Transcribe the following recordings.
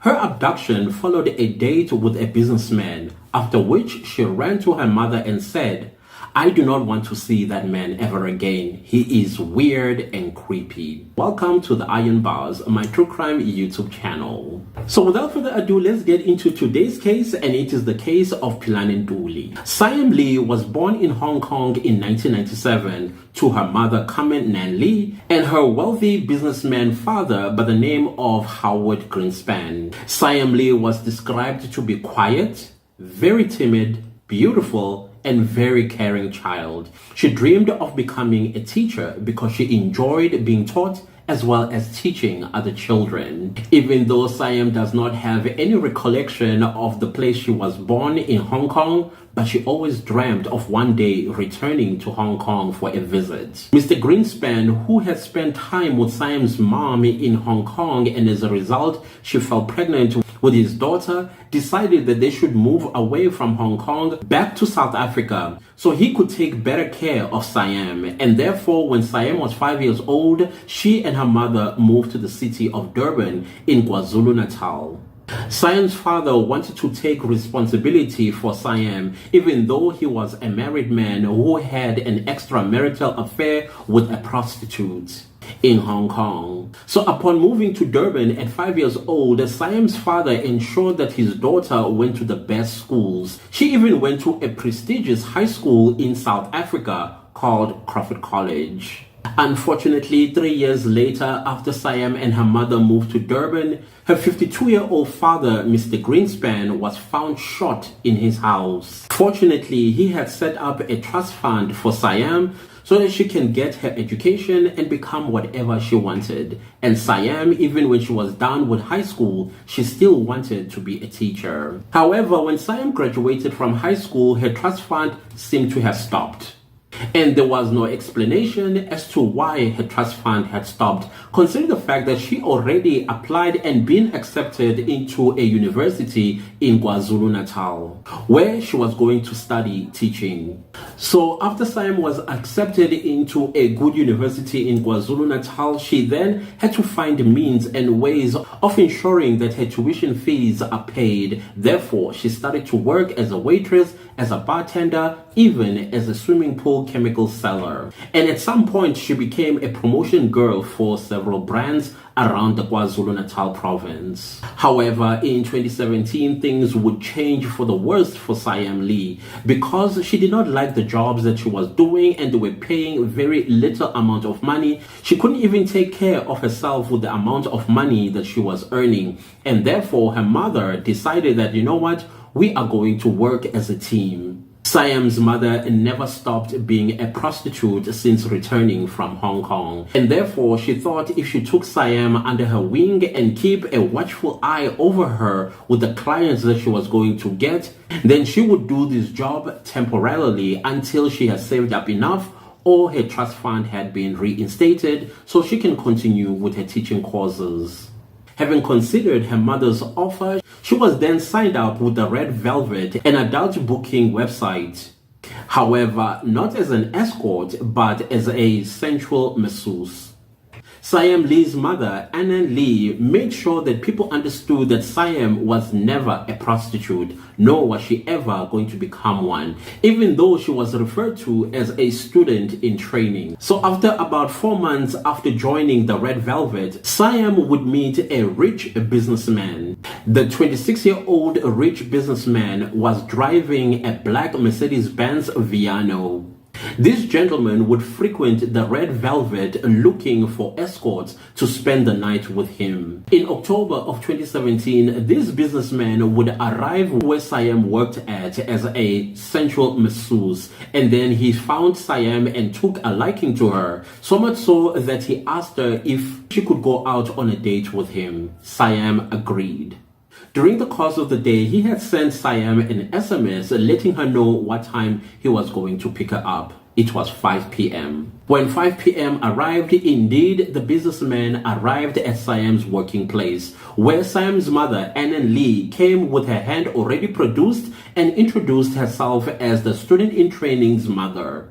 Her abduction followed a date with a businessman, after which she ran to her mother and said, "I do not want to see that man ever again. He is weird and creepy." Welcome to the Iron Bars, my true crime YouTube channel. So without further ado, let's get into today's case, and it is the case of Philani Ntuli. Siam Lee was born in Hong Kong in 1997 to her mother Carmen Nan Lee and her wealthy businessman father by the name of Howard Greenspan. Siam Lee was described to be quiet, very timid, beautiful, and very caring child. She dreamed of becoming a teacher because she enjoyed being taught as well as teaching other children. Even though Siam does not have any recollection of the place she was born in Hong Kong, but she always dreamt of one day returning to Hong Kong for a visit. Mr. Greenspan, who had spent time with Siam's mom in Hong Kong, and as a result she fell pregnant with his daughter, decided that they should move away from Hong Kong back to South Africa so he could take better care of Siam. And therefore, when Siam was 5 years old, she and her mother moved to the city of Durban in KwaZulu-Natal. Siam's father wanted to take responsibility for Siam, even though he was a married man who had an extramarital affair with a prostitute in Hong Kong. So upon moving to Durban at 5 years old, Siam's father ensured that his daughter went to the best schools. She even went to a prestigious high school in South Africa called Crawford College. Unfortunately, 3 years later, after Siam and her mother moved to Durban, her 52-year-old father, Mr. Greenspan, was found shot in his house. Fortunately, he had set up a trust fund for Siam so that she can get her education and become whatever she wanted. And Siam, even when she was done with high school, she still wanted to be a teacher. However, when Siam graduated from high school, her trust fund seemed to have stopped. And there was no explanation as to why her trust fund had stopped, considering the fact that she already applied and been accepted into a university in KwaZulu-Natal, where she was going to study teaching. So after Siam was accepted into a good university in KwaZulu-Natal, she then had to find means and ways of ensuring that her tuition fees are paid. Therefore, she started to work as a waitress, as a bartender, even as a swimming pool chemical seller. And at some point, she became a promotion girl for several brands around the KwaZulu-Natal province. However, in 2017, things would change for the worst for Siam Lee because she did not like the jobs that she was doing, and they were paying very little amount of money. She couldn't even take care of herself with the amount of money that she was earning. And therefore, her mother decided that, you know what, we are going to work as a team. Siam's mother never stopped being a prostitute since returning from Hong Kong, and therefore she thought if she took Siam under her wing and keep a watchful eye over her with the clients that she was going to get, then she would do this job temporarily until she has saved up enough or her trust fund had been reinstated so she can continue with her teaching courses. Having considered her mother's offer, she was then signed up with the Red Velvet, an adult booking website. However, not as an escort, but as a sensual masseuse. Siam Lee's mother, Anna Lee, made sure that people understood that Siam was never a prostitute, nor was she ever going to become one, even though she was referred to as a student in training. So after about 4 months after joining the Red Velvet, Siam would meet a rich businessman. The 26-year-old rich businessman was driving a black Mercedes-Benz Viano. This gentleman would frequent the Red Velvet looking for escorts to spend the night with him. In October of 2017, this businessman would arrive where Siam worked at as a sensual masseuse, and then he found Siam and took a liking to her, so much so that he asked her if she could go out on a date with him. Siam agreed. During the course of the day, he had sent Siam an SMS letting her know what time he was going to pick her up. It was 5 p.m. When 5 p.m. arrived, indeed, the businessman arrived at Siam's working place, where Siam's mother, Anna Lee, came with her hand already produced and introduced herself as the student in training's mother.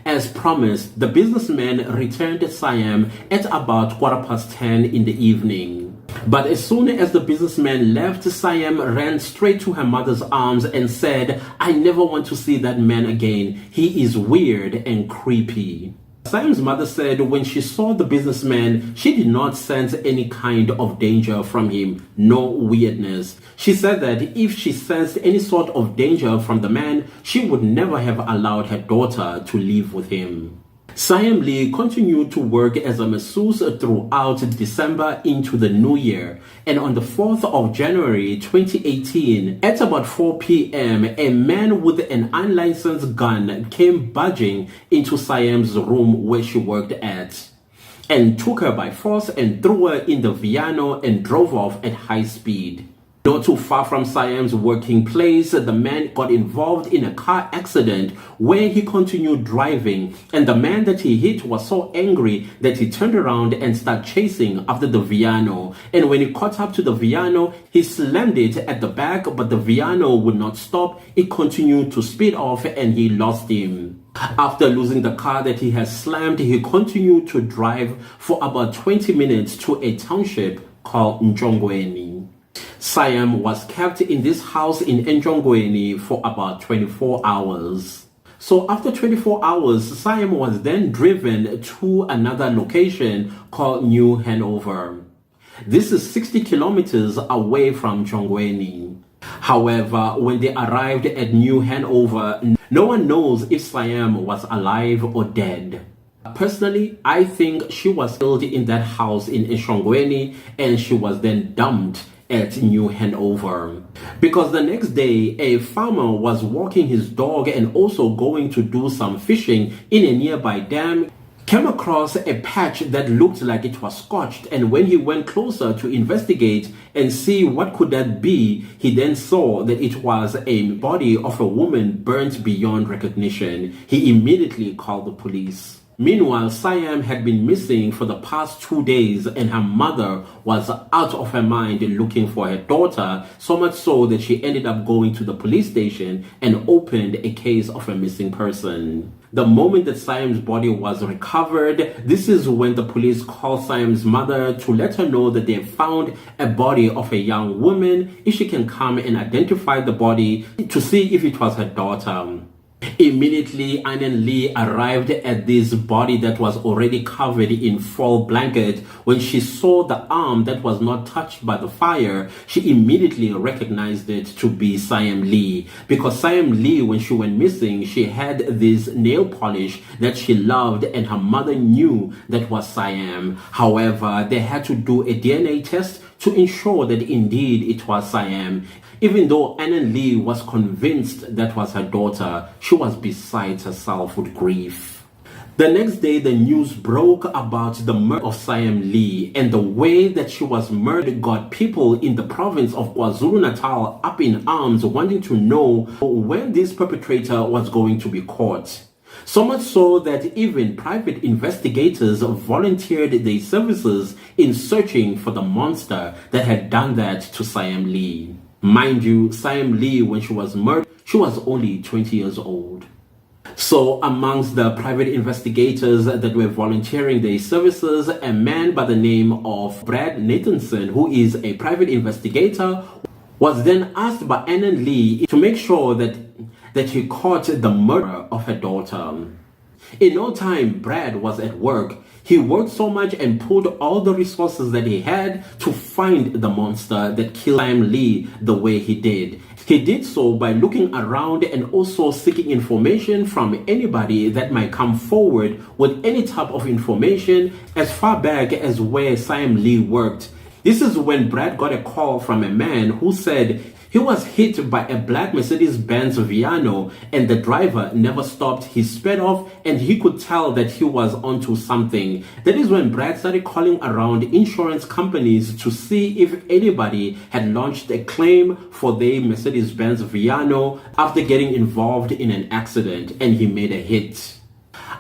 As promised, the businessman returned Siam at about 10:15 in the evening. But as soon as the businessman left, Siam ran straight to her mother's arms and said, "I never want to see that man again. He is weird and creepy." Siam's mother said when she saw the businessman, she did not sense any kind of danger from him, no weirdness. She said that if she sensed any sort of danger from the man, she would never have allowed her daughter to live with him. Siam Lee continued to work as a masseuse throughout December into the new year, and on the 4th of January 2018, at about 4 p.m., a man with an unlicensed gun came barging into Siam's room where she worked at, and took her by force and threw her in the piano and drove off at high speed. Not too far from Siam's working place, the man got involved in a car accident where he continued driving, and the man that he hit was so angry that he turned around and started chasing after the piano. And when he caught up to the piano, he slammed it at the back, but the piano would not stop. It continued to speed off and he lost him. After losing the car that he had slammed, he continued to drive for about 20 minutes to a township called Njongweni. Siam was kept in this house in Njongweni for about 24 hours. So after 24 hours, Siam was then driven to another location called New Hanover. This is 60 kilometers away from Njongweni. However, when they arrived at New Hanover, no one knows if Siam was alive or dead. Personally, I think she was killed in that house in Njongweni and she was then dumped at New Hanover. Because the next day, a farmer was walking his dog and also going to do some fishing in a nearby dam, came across a patch that looked like it was scorched, and when he went closer to investigate and see what could that be, he then saw that it was a body of a woman burnt beyond recognition. He immediately called the police. Meanwhile, Siam had been missing for the past 2 days and her mother was out of her mind looking for her daughter, so much so that she ended up going to the police station and opened a case of a missing person. The moment that Siam's body was recovered, this is when the police called Siam's mother to let her know that they have found a body of a young woman, if she can come and identify the body to see if it was her daughter. Immediately, Anan Lee arrived at this body that was already covered in fall blanket. When she saw the arm that was not touched by the fire, she immediately recognized it to be Siam Lee. Because Siam Lee, when she went missing, she had this nail polish that she loved and her mother knew that was Siam. However, they had to do a DNA test to ensure that indeed it was Siam. Even though Anan Lee was convinced that was her daughter, she was beside herself with grief. The next day, the news broke about the murder of Siam Lee, and the way that she was murdered got people in the province of KwaZulu-Natal up in arms, wanting to know when this perpetrator was going to be caught. So much so that even private investigators volunteered their services in searching for the monster that had done that to Siam Lee. Mind you, Siam Lee, when she was murdered, she was only 20 years old. So amongst the private investigators that were volunteering their services, a man by the name of Brad Nathanson, who is a private investigator, was then asked by Anan Lee to make sure that he caught the murderer of her daughter. In no time, Brad was at work. He worked so much and pulled all the resources that he had to find the monster that killed Siam Lee the way he did. He did so by looking around and also seeking information from anybody that might come forward with any type of information as far back as where Siam Lee worked. This is when Brad got a call from a man who said he was hit by a black Mercedes-Benz Viano and the driver never stopped. He sped off and he could tell that he was onto something. That is when Brad started calling around insurance companies to see if anybody had launched a claim for their Mercedes-Benz Viano after getting involved in an accident, and he made a hit.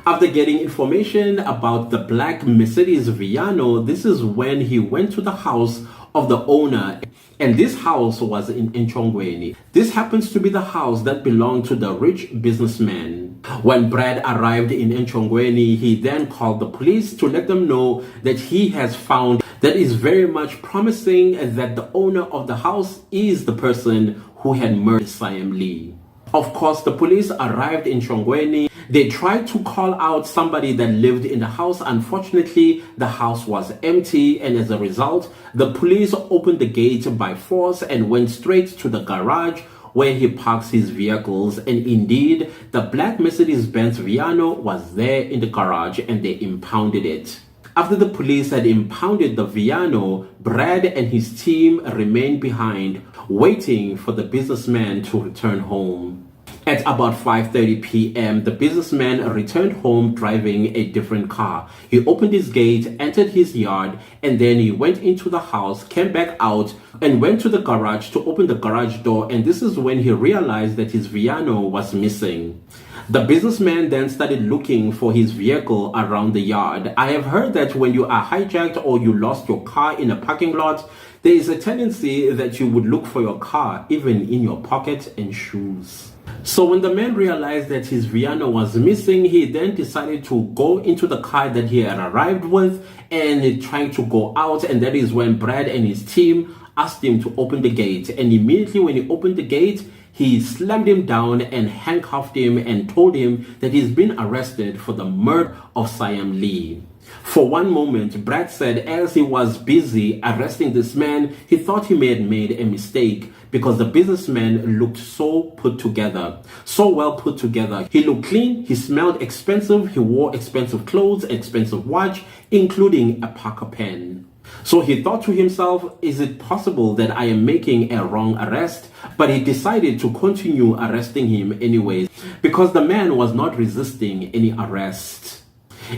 After getting information about the black Mercedes Viano, this is when he went to the house of the owner And this house was in Nchongweni. This happens to be the house that belonged to the rich businessman. When Brad arrived in Nchongweni, he then called the police to let them know that he has found that is very much promising that the owner of the house is the person who had murdered Siam Lee. Of course, the police arrived in Nchongweni. They tried to call out somebody that lived in the house. Unfortunately, the house was empty, and as a result, the police opened the gate by force and went straight to the garage where he parks his vehicles. And indeed, the black Mercedes-Benz Viano was there in the garage, and they impounded it. After the police had impounded the Viano, Brad and his team remained behind, waiting for the businessman to return home. At about 5:30 p.m., the businessman returned home driving a different car. He opened his gate, entered his yard, and then he went into the house, came back out, and went to the garage to open the garage door. And this is when he realized that his Viano was missing. The businessman then started looking for his vehicle around the yard. I have heard that when you are hijacked or you lost your car in a parking lot, there is a tendency that you would look for your car even in your pocket and shoes. So when the man realized that his Viano was missing, he then decided to go into the car that he had arrived with and trying to go out. And that is when Brad and his team asked him to open the gate. And immediately when he opened the gate, he slammed him down and handcuffed him and told him that he's been arrested for the murder of Siam Lee. For one moment, Brad said as he was busy arresting this man, he thought he may have made a mistake because the businessman looked so put together, so well put together. He looked clean, he smelled expensive, he wore expensive clothes, expensive watch, including a Parker pen. So he thought to himself, is it possible that I am making a wrong arrest? But he decided to continue arresting him anyways because the man was not resisting any arrest.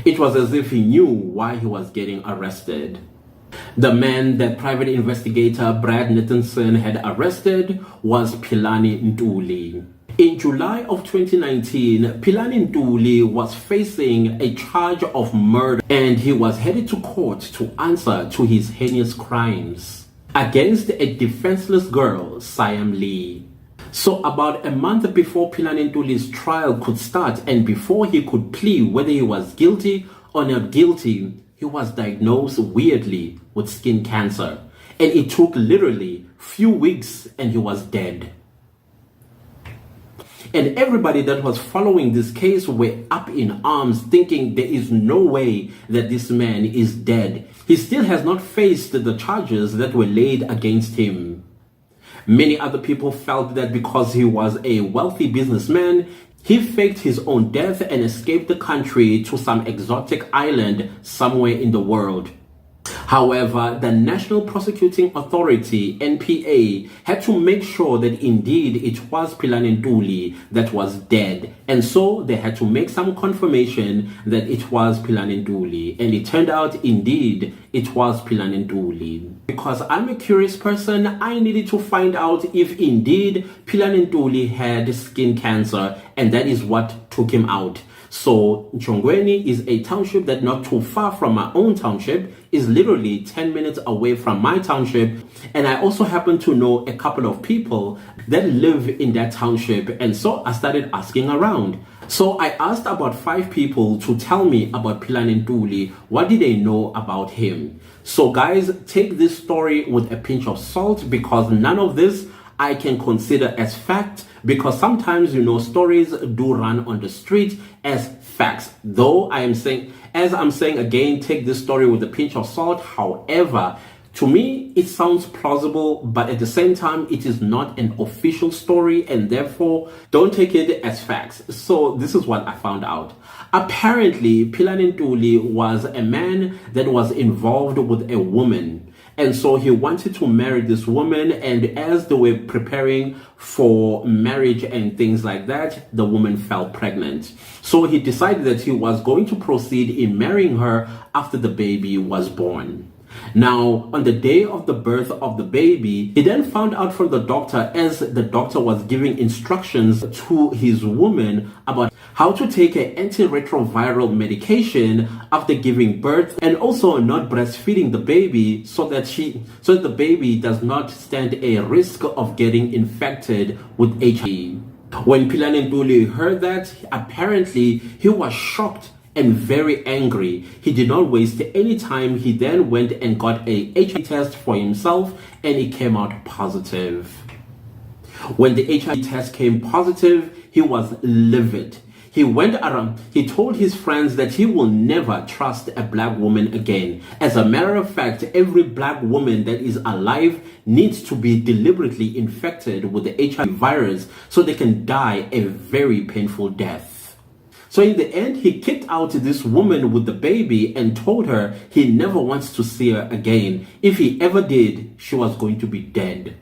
It was as if he knew why he was getting arrested. The man that private investigator Brad Nicholson had arrested was Philani Ntuli. In July of 2019, Philani Ntuli was facing a charge of murder and he was headed to court to answer to his heinous crimes against a defenseless girl, Siam Lee. So about a month before Philani Ntuli's trial could start and before he could plead whether he was guilty or not guilty, he was diagnosed weirdly with skin cancer. And it took literally few weeks and he was dead. And everybody that was following this case were up in arms thinking there is no way that this man is dead. He still has not faced the charges that were laid against him. Many other people felt that because he was a wealthy businessman, he faked his own death and escaped the country to some exotic island somewhere in the world. However, the National Prosecuting Authority, NPA, had to make sure that indeed it was Philani Ntuli that was dead. And so they had to make some confirmation that it was Philani Ntuli. And it turned out indeed it was Philani Ntuli. Because I'm a curious person, I needed to find out if indeed Philani Ntuli had skin cancer, and that is what took him out. So Nchongweni is a township that not too far from my own township, is literally 10 minutes away from my township. And I also happen to know a couple of people that live in that township. And so I started asking around. So I asked about 5 people to tell me about Philani Ntuli. What did they know about him? So guys, take this story with a pinch of salt because none of this I can consider as fact, because sometimes, stories do run on the street as facts. Though I'm saying again, take this story with a pinch of salt. However, to me, it sounds plausible, but at the same time, it is not an official story, and therefore, don't take it as facts. So this is what I found out. Apparently, Philani Ntuli was a man that was involved with a woman. And so he wanted to marry this woman, and as they were preparing for marriage and things like that, the woman fell pregnant. So he decided that he was going to proceed in marrying her after the baby was born. Now, on the day of the birth of the baby, he then found out from the doctor, as the doctor was giving instructions to his woman about how to take an antiretroviral medication after giving birth, and also not breastfeeding the baby so that the baby does not stand a risk of getting infected with HIV. When Philani Ntuli heard that, apparently he was shocked and very angry. He did not waste any time. He then went and got a HIV test for himself, and it came out positive. When the HIV test came positive, he was livid. He went around, he told his friends that he will never trust a black woman again. As a matter of fact, every black woman that is alive needs to be deliberately infected with the HIV virus so they can die a very painful death. So in the end, he kicked out this woman with the baby and told her he never wants to see her again. If he ever did, she was going to be dead.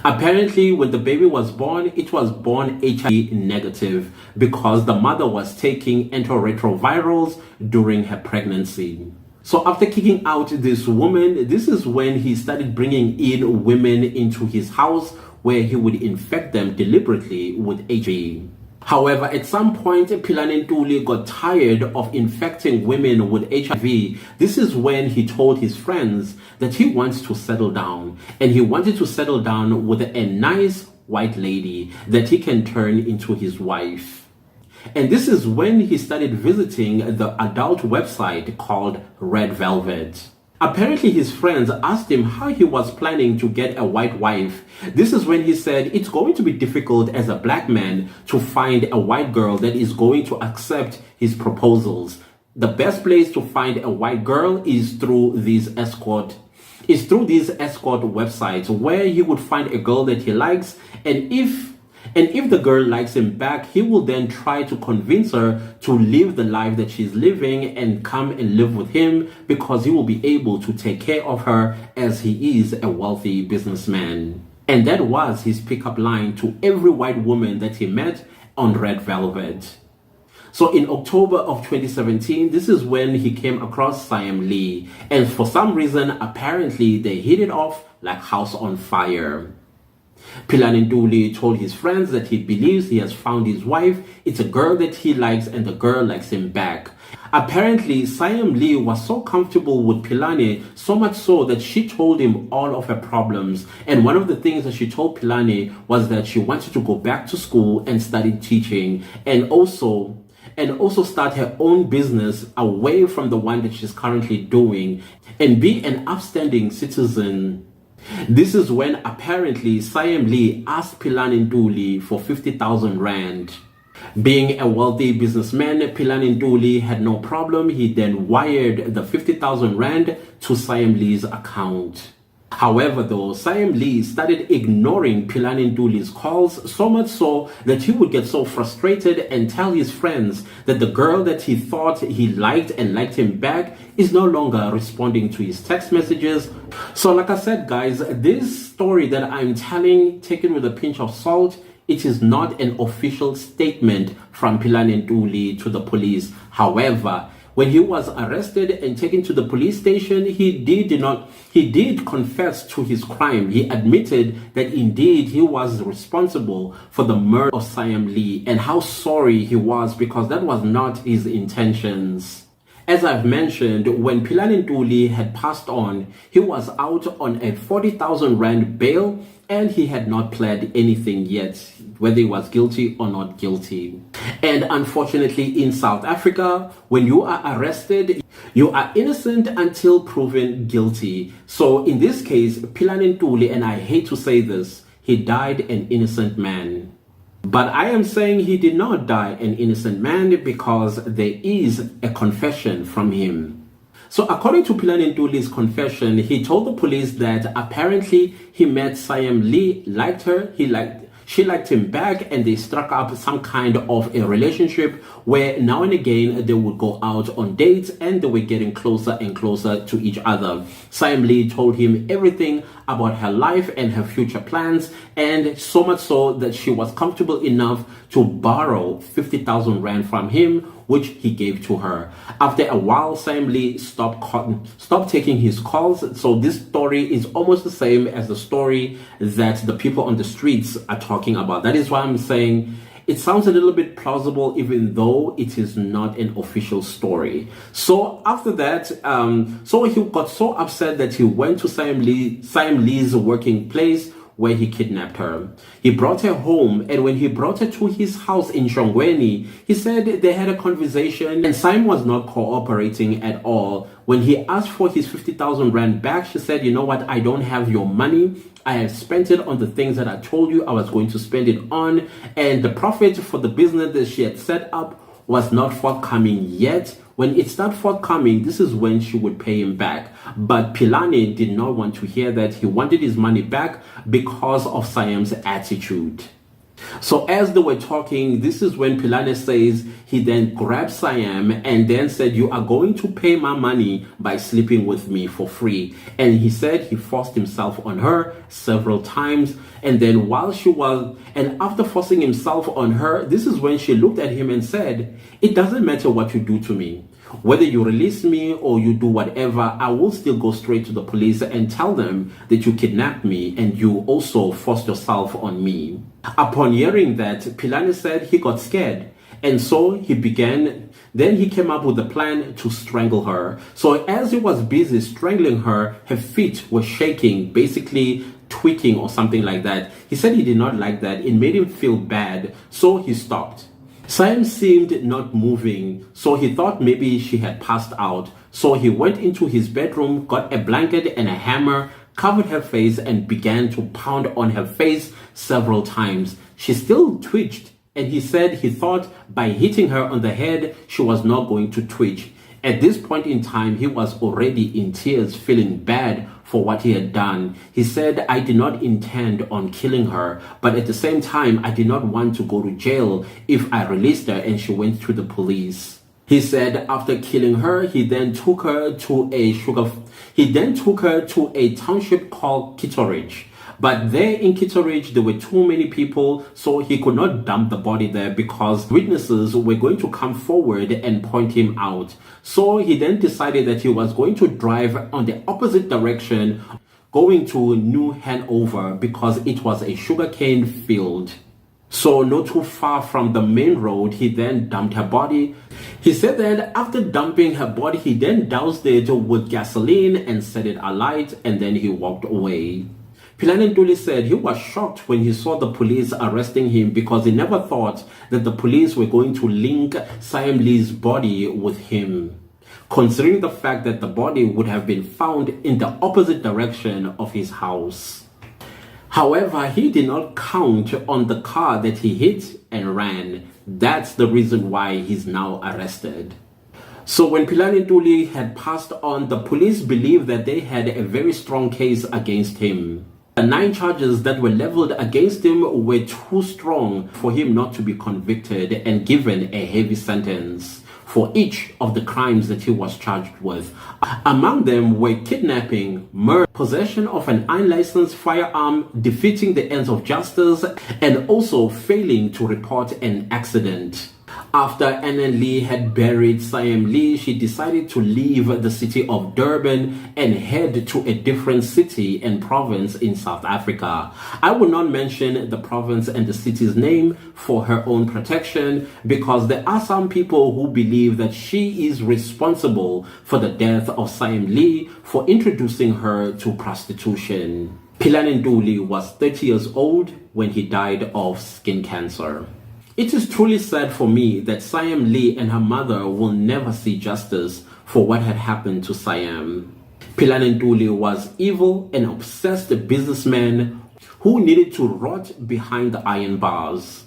Apparently, when the baby was born, it was born HIV negative because the mother was taking antiretrovirals during her pregnancy. So after kicking out this woman, this is when he started bringing in women into his house where he would infect them deliberately with HIV. However, at some point, Philani Ntuli got tired of infecting women with HIV. This is when he told his friends that he wants to settle down. And he wanted to settle down with a nice white lady that he can turn into his wife. And this is when he started visiting the adult website called Red Velvet. Apparently, his friends asked him how he was planning to get a white wife. This is when he said it's going to be difficult as a black man to find a white girl that is going to accept his proposals. The best place to find a white girl is through these escort websites where he would find a girl that he likes, and if the girl likes him back, he will then try to convince her to live the life that she's living and come and live with him because he will be able to take care of her as he is a wealthy businessman. And that was his pickup line to every white woman that he met on Red Velvet. So in October of 2017, this is when he came across Siam Lee. And for some reason, apparently they hit it off like house on fire. Philani Ntuli told his friends that he believes he has found his wife. It's a girl that he likes and the girl likes him back. Apparently, Siam Lee was so comfortable with Philani, so much so that she told him all of her problems. And one of the things that she told Philani was that she wanted to go back to school and study teaching and also start her own business away from the one that she's currently doing and be an upstanding citizen. This is when apparently Siam Lee asked Philani Ntuli for 50,000 rand. Being a wealthy businessman, Philani Ntuli had no problem. He then wired the 50,000 rand to Siam Lee's account. However, though, Siam Lee started ignoring Philani Ntuli's calls, so much so that he would get so frustrated and tell his friends that the girl that he thought he liked and liked him back is no longer responding to his text messages. So like I said, guys, this story that I'm telling, taken with a pinch of salt, it is not an official statement from Philani Ntuli to the police. However, when he was arrested and taken to the police station, he did confess to his crime. He admitted that indeed he was responsible for the murder of Siam Lee and how sorry he was because that was not his intentions. As I've mentioned, when Philani Ntuli had passed on, he was out on a 40,000 rand bail and he had not pled anything yet, whether he was guilty or not guilty. And unfortunately, in South Africa, when you are arrested, you are innocent until proven guilty. So in this case, Philani Ntuli, and I hate to say this, he died an innocent man. But I am saying he did not die an innocent man because there is a confession from him. So according to Philani Ntuli's confession, he told the police that apparently he met Siam Lee, liked her, she liked him back, and they struck up some kind of a relationship where now and again they would go out on dates and they were getting closer and closer to each other. Siam Lee told him everything about her life and her future plans, and so much so that she was comfortable enough to borrow 50,000 rand from him, which he gave to her. After a while, Siam Lee stopped taking his calls. So this story is almost the same as the story that the people on the streets are talking about. That is why I'm saying It sounds a little bit plausible, even though it is not an official story. So after that, so he got so upset that he went to Siam Lee's working place, where he kidnapped her. He brought her home, and when he brought her to his house in Shongweni, he said they had a conversation, and Siam was not cooperating at all. When he asked for his 50,000 rand back, she said, you know what, I don't have your money. I have spent it on the things that I told you I was going to spend it on, and the profit for the business that she had set up was not forthcoming yet. When it started forthcoming, this is when she would pay him back. But Philani did not want to hear that. He wanted his money back because of Siam's attitude. So as they were talking, this is when Philani says he then grabbed Siam and then said, you are going to pay my money by sleeping with me for free. And he said he forced himself on her several times. And then after forcing himself on her, this is when she looked at him and said, it doesn't matter what you do to me. Whether you release me or you do whatever, I will still go straight to the police and tell them that you kidnapped me and you also forced yourself on me. Upon hearing that, Philani said he got scared. And so he came up with a plan to strangle her. So as he was busy strangling her, her feet were shaking, basically tweaking or something like that. He said he did not like that. It made him feel bad. So he stopped. Siam seemed not moving, so he thought maybe she had passed out. So he went into his bedroom, got a blanket and a hammer, covered her face and began to pound on her face several times. She still twitched, and he said he thought by hitting her on the head, she was not going to twitch. At this point in time, he was already in tears, feeling bad for what he had done. He said, I did not intend on killing her, but at the same time, I did not want to go to jail if I released her and she went to the police. He said after killing her, he then took her to a township called Kitteridge. But there in Kitteridge, there were too many people, so he could not dump the body there because witnesses were going to come forward and point him out. So he then decided that he was going to drive on the opposite direction, going to New Hanover because it was a sugarcane field. So not too far from the main road, he then dumped her body. He said that after dumping her body, he then doused it with gasoline and set it alight, and then he walked away. Philani Ntuli said he was shocked when he saw the police arresting him because he never thought that the police were going to link Siam Lee's body with him, considering the fact that the body would have been found in the opposite direction of his house. However, he did not count on the car that he hit and ran. That's the reason why he's now arrested. So when Philani Ntuli had passed on, the police believed that they had a very strong case against him. The 9 charges that were leveled against him were too strong for him not to be convicted and given a heavy sentence for each of the crimes that he was charged with. Among them were kidnapping, murder, possession of an unlicensed firearm, defeating the ends of justice, and also failing to report an accident. After Annan Lee had buried Siam Lee, she decided to leave the city of Durban and head to a different city and province in South Africa. I will not mention the province and the city's name for her own protection because there are some people who believe that she is responsible for the death of Siam Lee for introducing her to prostitution. Philani Ntuli was 30 years old when he died of skin cancer. It is truly sad for me that Siam Lee and her mother will never see justice for what had happened to Siam. Philani Ntuli was evil and obsessed businessman who needed to rot behind the iron bars.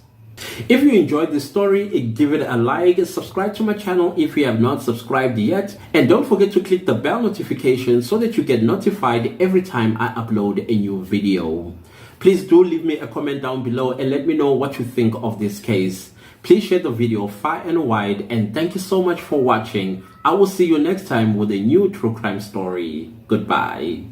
If you enjoyed this story, give it a like, subscribe to my channel if you have not subscribed yet, and don't forget to click the bell notification so that you get notified every time I upload a new video. Please do leave me a comment down below and let me know what you think of this case. Please share the video far and wide, and thank you so much for watching. I will see you next time with a new true crime story. Goodbye.